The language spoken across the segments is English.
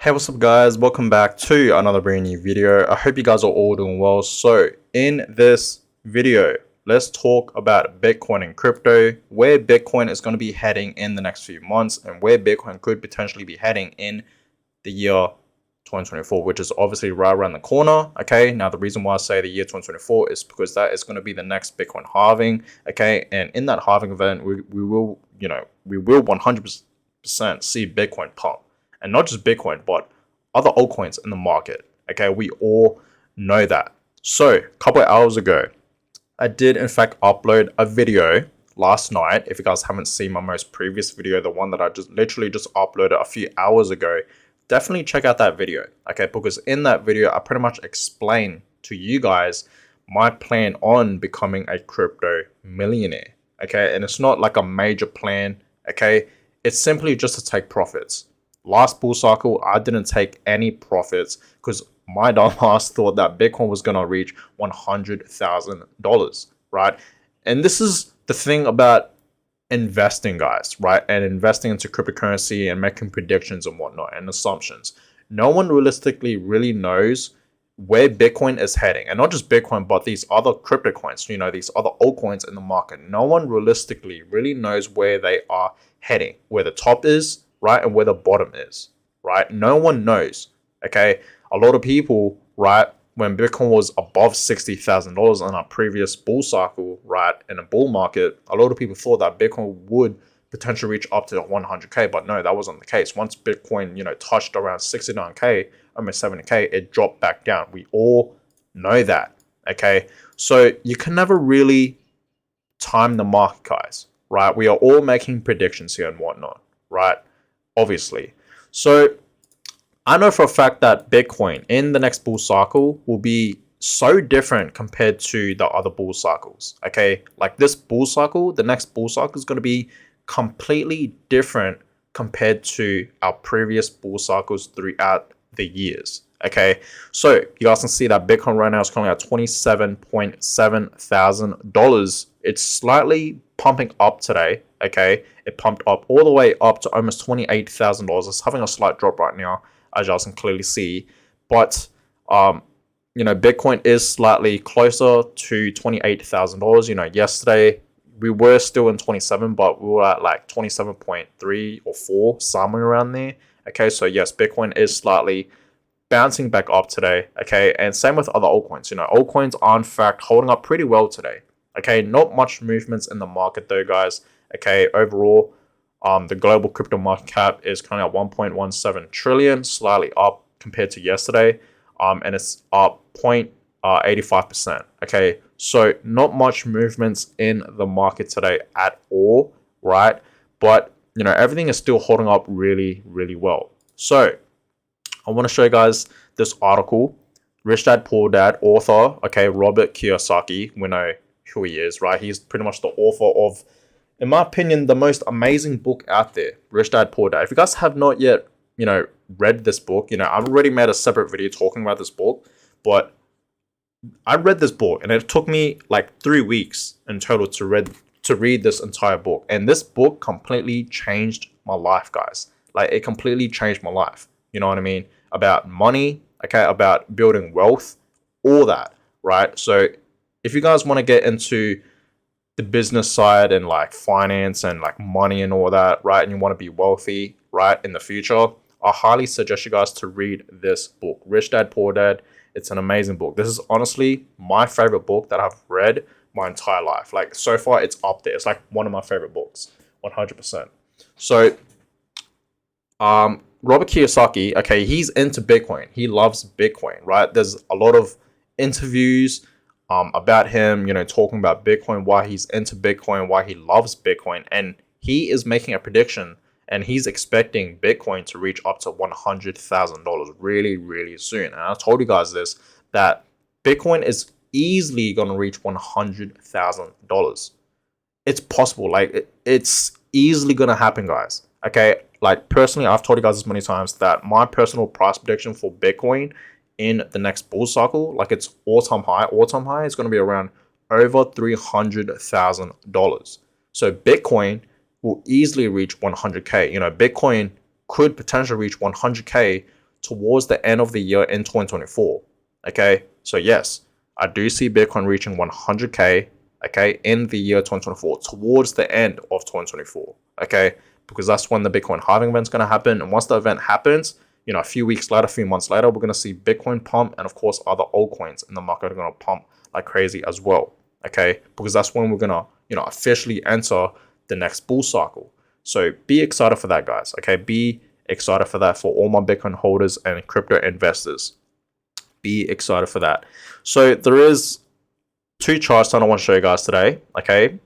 Hey, what's up guys? Welcome back to another brand new video. I hope you guys are all doing well. So in this video, let's talk about Bitcoin and crypto, where Bitcoin is going to be heading in the next few months and where Bitcoin could potentially be heading in the year 2024, which is obviously right around the corner. Okay, now the reason why I say the year 2024 is because that is going to be the next Bitcoin halving. Okay, and in that halving event, we will 100% see Bitcoin pump. And not just Bitcoin, but other altcoins in the market. Okay, we all know that. So, a couple of hours ago, I did in fact upload a video last night. If you guys haven't seen my most previous video, the one that I just literally just uploaded a few hours ago, definitely check out that video. Okay, because in that video, I pretty much explain to you guys my plan on becoming a crypto millionaire. Okay, and it's not like a major plan. Okay, it's simply just to take profits. Last bull cycle, I didn't take any profits because my dumbass thought that Bitcoin was going to reach $100,000, right? And this is the thing about investing, guys, right? And investing into cryptocurrency and making predictions and whatnot and assumptions. No one realistically really knows where Bitcoin is heading. And not just Bitcoin, but these other crypto coins, these other altcoins in the market. No one realistically really knows where they are heading, where the top is, right, and where the bottom is, right? No one knows, okay? A lot of people, right, when Bitcoin was above $60,000 in our previous bull cycle, right, in a bull market, a lot of people thought that Bitcoin would potentially reach up to 100K, but no, that wasn't the case. Once Bitcoin, touched around 69K, almost 70K, it dropped back down. We all know that, okay? So you can never really time the market, guys, right? We are all making predictions here and whatnot, right? Obviously. So I know for a fact that Bitcoin in the next bull cycle will be so different compared to the other bull cycles. Okay, like this bull cycle, the next bull cycle is going to be completely different compared to our previous bull cycles throughout the years. Okay, so you guys can see that Bitcoin right now is currently at $27,700. It's slightly pumping up today. Okay, it pumped up all the way up to almost $28,000. It's having a slight drop right now, as you guys can clearly see. But Bitcoin is slightly closer to $28,000. Yesterday we were still in 27, but we were at like 27.3 or 4, somewhere around there. Okay, so yes, Bitcoin is slightly bouncing back up today. Okay, and same with other altcoins. Altcoins are in fact holding up pretty well today. Okay, not much movements in the market though, guys. Okay, overall, the global crypto market cap is currently at 1.17 trillion, slightly up compared to yesterday, and it's up 0.85%. Okay, so not much movements in the market today at all, right? But everything is still holding up really, really well. So I want to show you guys this article. Rich Dad Poor Dad author, okay, Robert Kiyosaki. We know who he is, right? He's pretty much the author of, in my opinion, the most amazing book out there, Rich Dad Poor Dad. If you guys have not yet, read this book, I've already made a separate video talking about this book, but I read this book and it took me like 3 weeks in total to read this entire book. And this book completely changed my life, guys. Like, it completely changed my life. You know what I mean? About money, okay, about building wealth, all that, right? So if you guys want to get into the business side and like finance and like money and all that, right, and you want to be wealthy, right, in the future, I highly suggest you guys to read this book, Rich Dad Poor Dad. It's an amazing book. This is honestly my favorite book that I've read my entire life. Like, so far, it's up there. It's like one of my favorite books, 100%. So, Robert Kiyosaki, okay, he's into Bitcoin. He loves Bitcoin, right? There's a lot of interviews about him, talking about Bitcoin, why he's into Bitcoin, why he loves Bitcoin. And he is making a prediction and he's expecting Bitcoin to reach up to $100,000 really, really soon. And I told you guys this, that Bitcoin is easily going to reach $100,000. It's possible. Like, it's easily going to happen, guys. Okay, like personally, I've told you guys this many times that my personal price prediction for Bitcoin in the next bull cycle, like its all-time high is going to be around over $300,000. So Bitcoin will easily reach 100K. Bitcoin could potentially reach 100K towards the end of the year in 2024. Okay, so yes, I do see Bitcoin reaching 100K, okay, in the year 2024, towards the end of 2024, okay, because that's when the Bitcoin halving event is going to happen. And once the event happens, you know, a few weeks later, a few months later, we're going to see Bitcoin pump, and of course, other altcoins in the market are going to pump like crazy as well, okay, because that's when we're going to, you know, officially enter the next bull cycle. So be excited for that, guys, okay? Be excited for that for all my Bitcoin holders and crypto investors. Be excited for that. So there is two charts that I want to show you guys today, okay?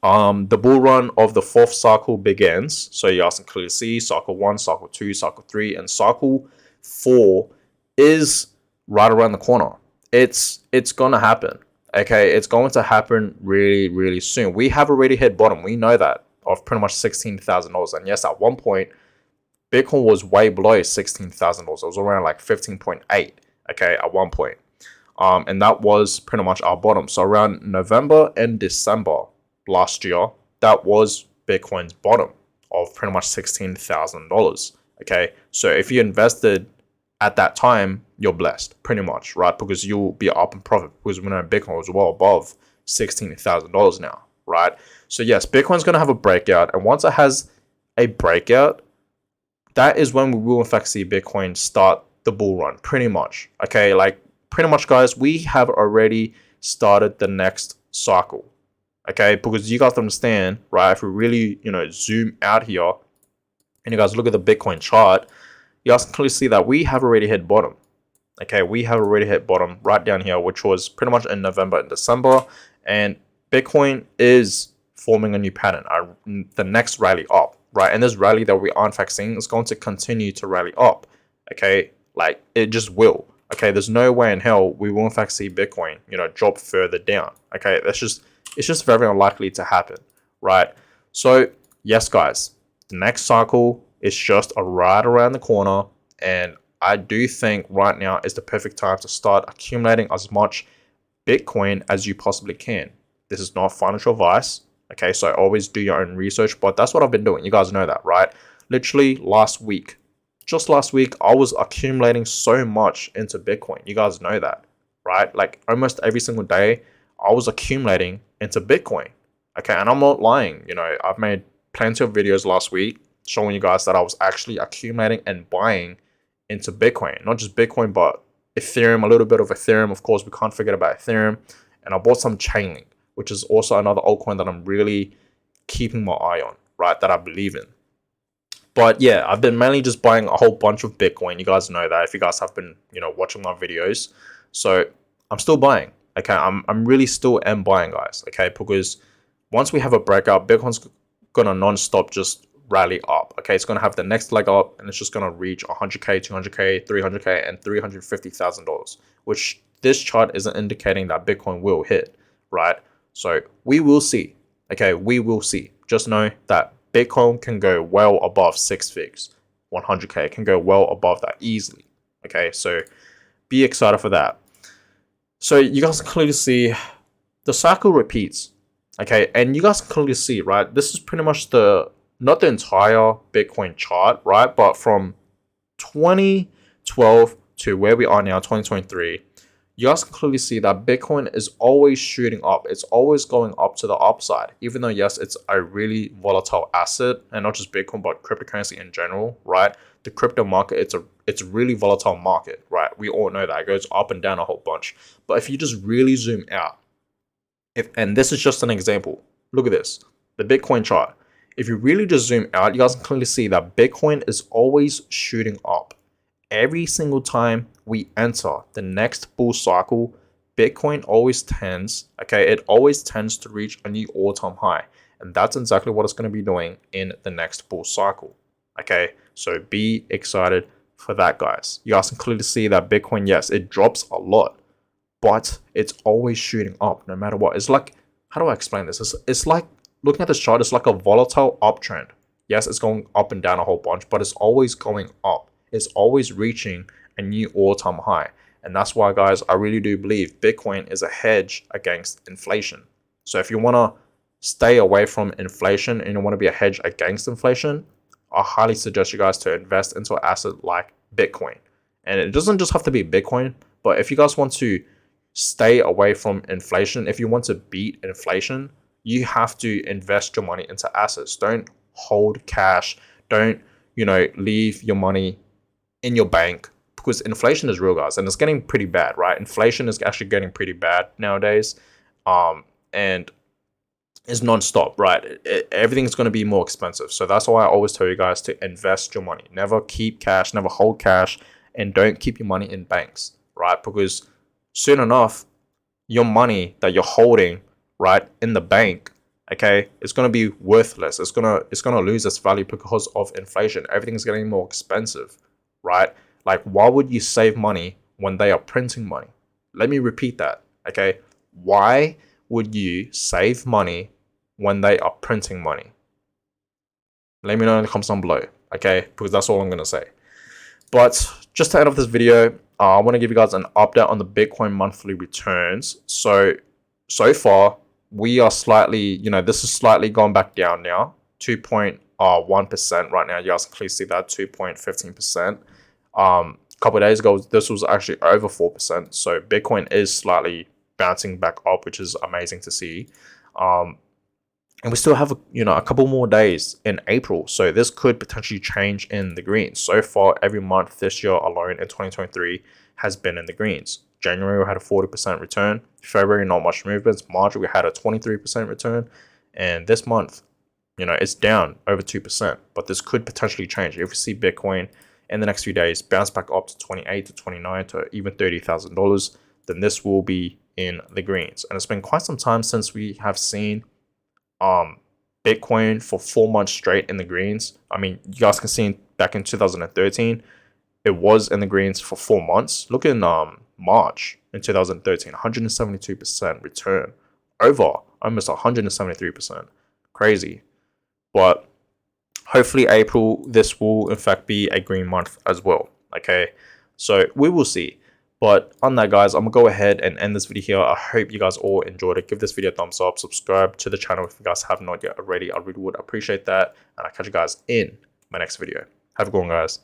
The bull run of the fourth cycle begins. So you guys can clearly see cycle 1, cycle 2, cycle 3, and cycle 4 is right around the corner. It's gonna happen. Okay, it's going to happen really, really soon. We have already hit bottom. We know that, of pretty much $16,000. And yes, at one point, Bitcoin was way below $16,000. It was around like 15.8. Okay, at one point. And that was pretty much our bottom. So around November and December last year, that was Bitcoin's bottom of pretty much $16,000. Okay, so if you invested at that time, you're blessed, pretty much, right? Because you'll be up in profit, because we know Bitcoin was well above $16,000 now, right? So yes, Bitcoin's going to have a breakout, and once it has a breakout, that is when we will in fact see Bitcoin start the bull run, pretty much. Okay, like pretty much, guys, we have already started the next cycle. Okay, because you guys understand, right? If we really, you know, zoom out here and you guys look at the Bitcoin chart, you guys can clearly see that we have already hit bottom. Okay, we have already hit bottom right down here, which was pretty much in November and December, and Bitcoin is forming a new pattern, the next rally up, right? And this rally that we are in fact seeing is going to continue to rally up. Okay, like it just will. Okay, there's no way in hell we will in fact see Bitcoin, you know, drop further down. Okay, it's just very unlikely to happen, right? So yes, guys, the next cycle is just right around the corner, and I do think right now is the perfect time to start accumulating as much Bitcoin as you possibly can. This is not financial advice, okay? So always do your own research, but that's what I've been doing. You guys know that, right? Literally just last week, I was accumulating so much into Bitcoin. You guys know that, right? Like almost every single day, I was accumulating into Bitcoin, okay? And I'm not lying. You know, I've made plenty of videos last week showing you guys that I was actually accumulating and buying into Bitcoin. Not just Bitcoin, but Ethereum, a little bit of Ethereum. Of course, we can't forget about Ethereum. And I bought some Chainlink, which is also another altcoin that I'm really keeping my eye on, right? That I believe in. But yeah, I've been mainly just buying a whole bunch of Bitcoin. You guys know that if you guys have been, you know, watching my videos. So I'm still buying. Okay, I'm really still am buying, guys. Okay, because once we have a breakout, Bitcoin's gonna non-stop just rally up. Okay, it's gonna have the next leg up, and it's just gonna reach 100K, 200K, 300K, and $350,000, which this chart isn't indicating that Bitcoin will hit, right? So we will see. Okay, we will see. Just know that Bitcoin can go well above 6 figs. 100K can go well above that easily. Okay, so be excited for that. So you guys can clearly see the cycle repeats. Okay, and you guys can clearly see, right? This is pretty much not the entire Bitcoin chart, right? But from 2012 to where we are now, 2023, you guys can clearly see that Bitcoin is always shooting up. It's always going up to the upside, even though, yes, it's a really volatile asset, and not just Bitcoin, but cryptocurrency in general, right? The crypto market, it's a really volatile market, right? We all know that. It goes up and down a whole bunch. But if you just really zoom out, and this is just an example, look at this, the Bitcoin chart. If you really just zoom out, you guys can clearly see that Bitcoin is always shooting up. Every single time we enter the next bull cycle, Bitcoin always tends to reach a new all-time high. And that's exactly what it's going to be doing in the next bull cycle. Okay, so be excited for that, guys. You guys can clearly see that Bitcoin, yes, it drops a lot, but it's always shooting up no matter what. It's like, how do I explain this? It's like, looking at this chart, it's like a volatile uptrend. Yes, it's going up and down a whole bunch, but it's always going up. It's always reaching a new all-time high. And that's why, guys, I really do believe Bitcoin is a hedge against inflation. So if you want to stay away from inflation and you want to be a hedge against inflation, I highly suggest you guys to invest into an asset like Bitcoin. And it doesn't just have to be Bitcoin, but if you guys want to stay away from inflation, if you want to beat inflation, you have to invest your money into assets. Don't hold cash. Don't, leave your money in your bank, because inflation is real, guys, and it's getting pretty bad, right? Inflation is actually getting pretty bad nowadays. And is non-stop, right? Everything's going to be more expensive. So that's why I always tell you guys to invest your money. Never keep cash, never hold cash, and don't keep your money in banks, right? Because soon enough, your money that you're holding, right, in the bank, okay, it's going to be worthless. It's going to lose its value because of inflation. Everything's getting more expensive, right? Like, why would you save money when they are printing money? Let me repeat that, okay? Why would you save money when they are printing money? Let me know in the comments down below, okay? Because that's all I'm going to say. But just to end off this video, I want to give you guys an update on the Bitcoin monthly returns. So far, we are slightly, this is slightly gone back down now, 2.1% right now. You guys can clearly see that, 2.15%. A couple of days ago, this was actually over 4%. So Bitcoin is slightly bouncing back up, which is amazing to see. And we still have a couple more days in April, so this could potentially change in the greens. So far, every month this year alone in 2023 has been in the greens. January we had a 40% return. February, not much movements. March we had a 23% return, and this month, it's down over 2%. But this could potentially change if we see Bitcoin in the next few days bounce back up to 28 to 29 to even $30,000. Then this will be in the greens. And it's been quite some time since we have seen Bitcoin for 4 months straight in the greens. I mean, you guys can see back in 2013, it was in the greens for 4 months. Look in March in 2013, 172% return, over almost 173%. Crazy. But hopefully April, this will in fact be a green month as well. Okay, so we will see. But on that, guys, I'm going to go ahead and end this video here. I hope you guys all enjoyed it. Give this video a thumbs up. Subscribe to the channel if you guys have not yet already. I really would appreciate that. And I'll catch you guys in my next video. Have a good one, guys.